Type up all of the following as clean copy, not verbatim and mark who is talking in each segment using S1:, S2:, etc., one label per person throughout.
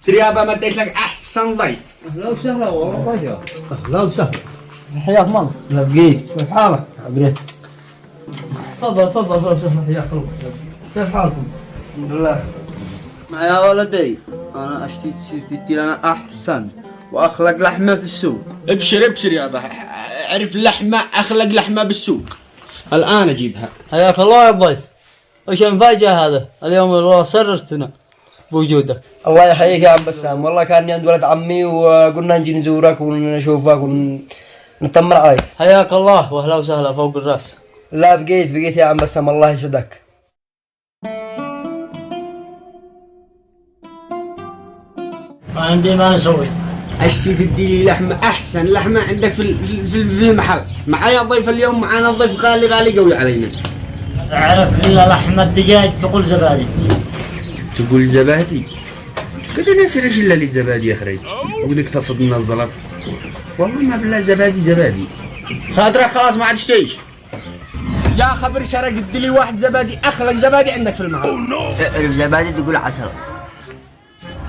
S1: سري يابا ما اديت لك احسن ضيف.
S2: اهلا وسهلا والله طيب. اهلا وسهلا. حياك الله. لقيت. كيف حالك؟ عبريت. تفضل تفضل اهلا وسهلا حياك الله. كيف حالكم؟ الحمد لله. يا ولدي انا اشتي تصير تدي لنا احسن واخلق لحمه في السوق.
S1: ابشر ابشر يابا، اعرف لحمه اخلق لحمه بالسوق. الان اجيبها.
S2: حياك الله يا ضيف. وش المفاجأة هذا؟ اليوم والله سررتنا بوجودك.
S3: الله يحييك يا عم بسام، والله كاني عند ولد عمي وقلنا نجي نزورك ونشوفك ونطمن عليك.
S2: حياك الله واهلا وسهلا فوق الراس.
S3: لا بقيت يا عم بسام الله يسعدك.
S2: ما عندي ما نسوي.
S1: اشتي تدي لي لحمه احسن لحمه عندك في المحل. معايا ضيف اليوم، معانا ضيف غالي قوي علينا.
S2: تعرف الا لحمة دجاج تقول زبادي.
S1: تقول زبادي؟ قد ناسي ايش الا لي الزبادي يا خريج. يقول لك تصد من الزلط. والله ما بالله زبادي. خاطرك خلاص ما عاد تشتيش. يا خبر شرق ادي لي واحد زبادي، اخلق زبادي عندك في المحل.
S3: اعرف زبادي تقول عسل.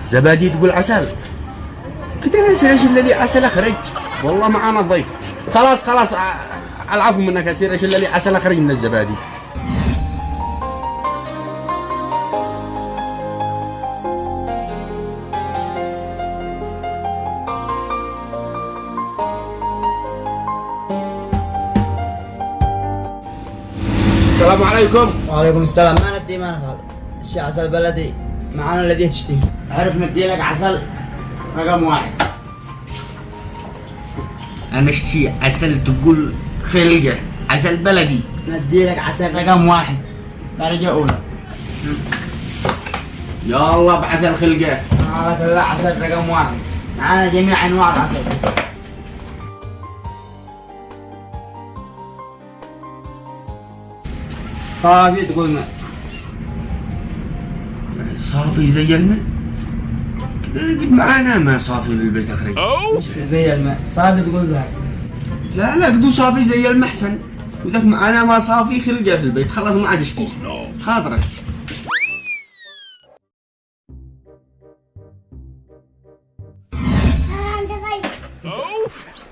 S1: زبادي تقول عسل؟ كده ناسي ايش الا لي عسل اخرج. والله معانا ضيف. خلاص العفو منك يصير ايش الا لي عسل اخرج من الزبادي. السلام عليكم.
S3: وعليكم السلام. ما ندي ما نفعل الشيء عسل بلدي معانا الذي تشتهي.
S4: عرف ندي لك عسل رقم واحد.
S1: انا اشتي عسل تقول خلقه عسل بلدي.
S4: ندي لك عسل رقم واحد درجة أولى.
S1: يا الله بعسل خلقه.
S4: معنا كلها عسل رقم واحد، معانا جميع أنواع العسل.
S2: صافي تقول ما.
S1: صافي زي الماء؟ كده قد معانا ما صافي بالبيت اخرج.
S4: مش زي الماء، صافي تقول ذا.
S1: لا قدو صافي زي المحسن، وذاك معانا ما صافي خلقه في البيت. خلاص ما عاد اشتي خاطرك.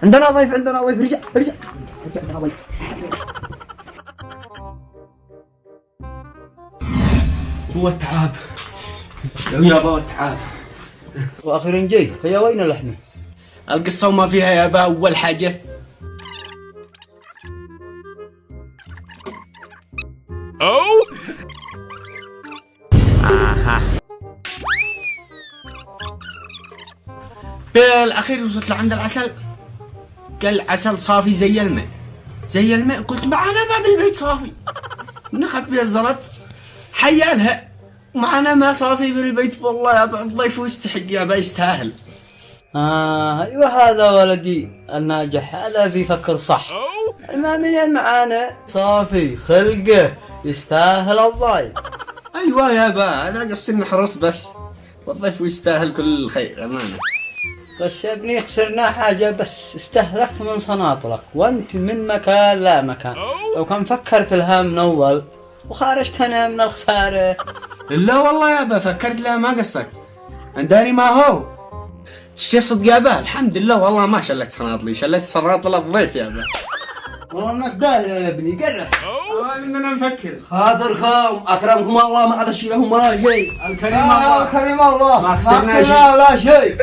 S3: عندنا ضيف ارجع. عندنا ضيف.
S1: هو التعب يا بابا التعب.
S3: واخيرا جيت. هي وين اللحمه؟
S1: القصة وما فيها يا با. أول حاجة بالأخير وصلت لعند العسل. قال عسل صافي زي الماء. قلت معانا ما بالبيت صافي، نخبي الزلط حيالها. معانا ما صافي بالبيت. والله يا با الضيف يستحق يا با، يستاهل.
S2: ايوه هذا ولدي الناجح، هذا بيفكر صح. المعاملين معانا صافي خلقه يستاهل الضايف.
S1: ايوه يا با انا قصدي نحرص بس، والضيف يستاهل كل الخير امانه.
S2: بس يا ابني خسرنا حاجة، بس استهلكت من صناطلك وانت من مكان لا مكان. لو كان فكرت لها من اول وخارجت انا من الخسارة.
S1: لا والله يا با فكرت لا ما قصك. انداري ما هو الشيء صدق يا با. الحمد لله والله ما شلت صناطلي، شلت صناطل الضيف يا با.
S3: والله انك داهية يا ابني قرح.
S1: اننا نفكر.
S3: خاطركم اكرمكم الله ما عاد اشيلهم ولا شيء.
S1: الكريم الله
S3: الكريم الله
S1: ما خسرنا
S3: لا شيء.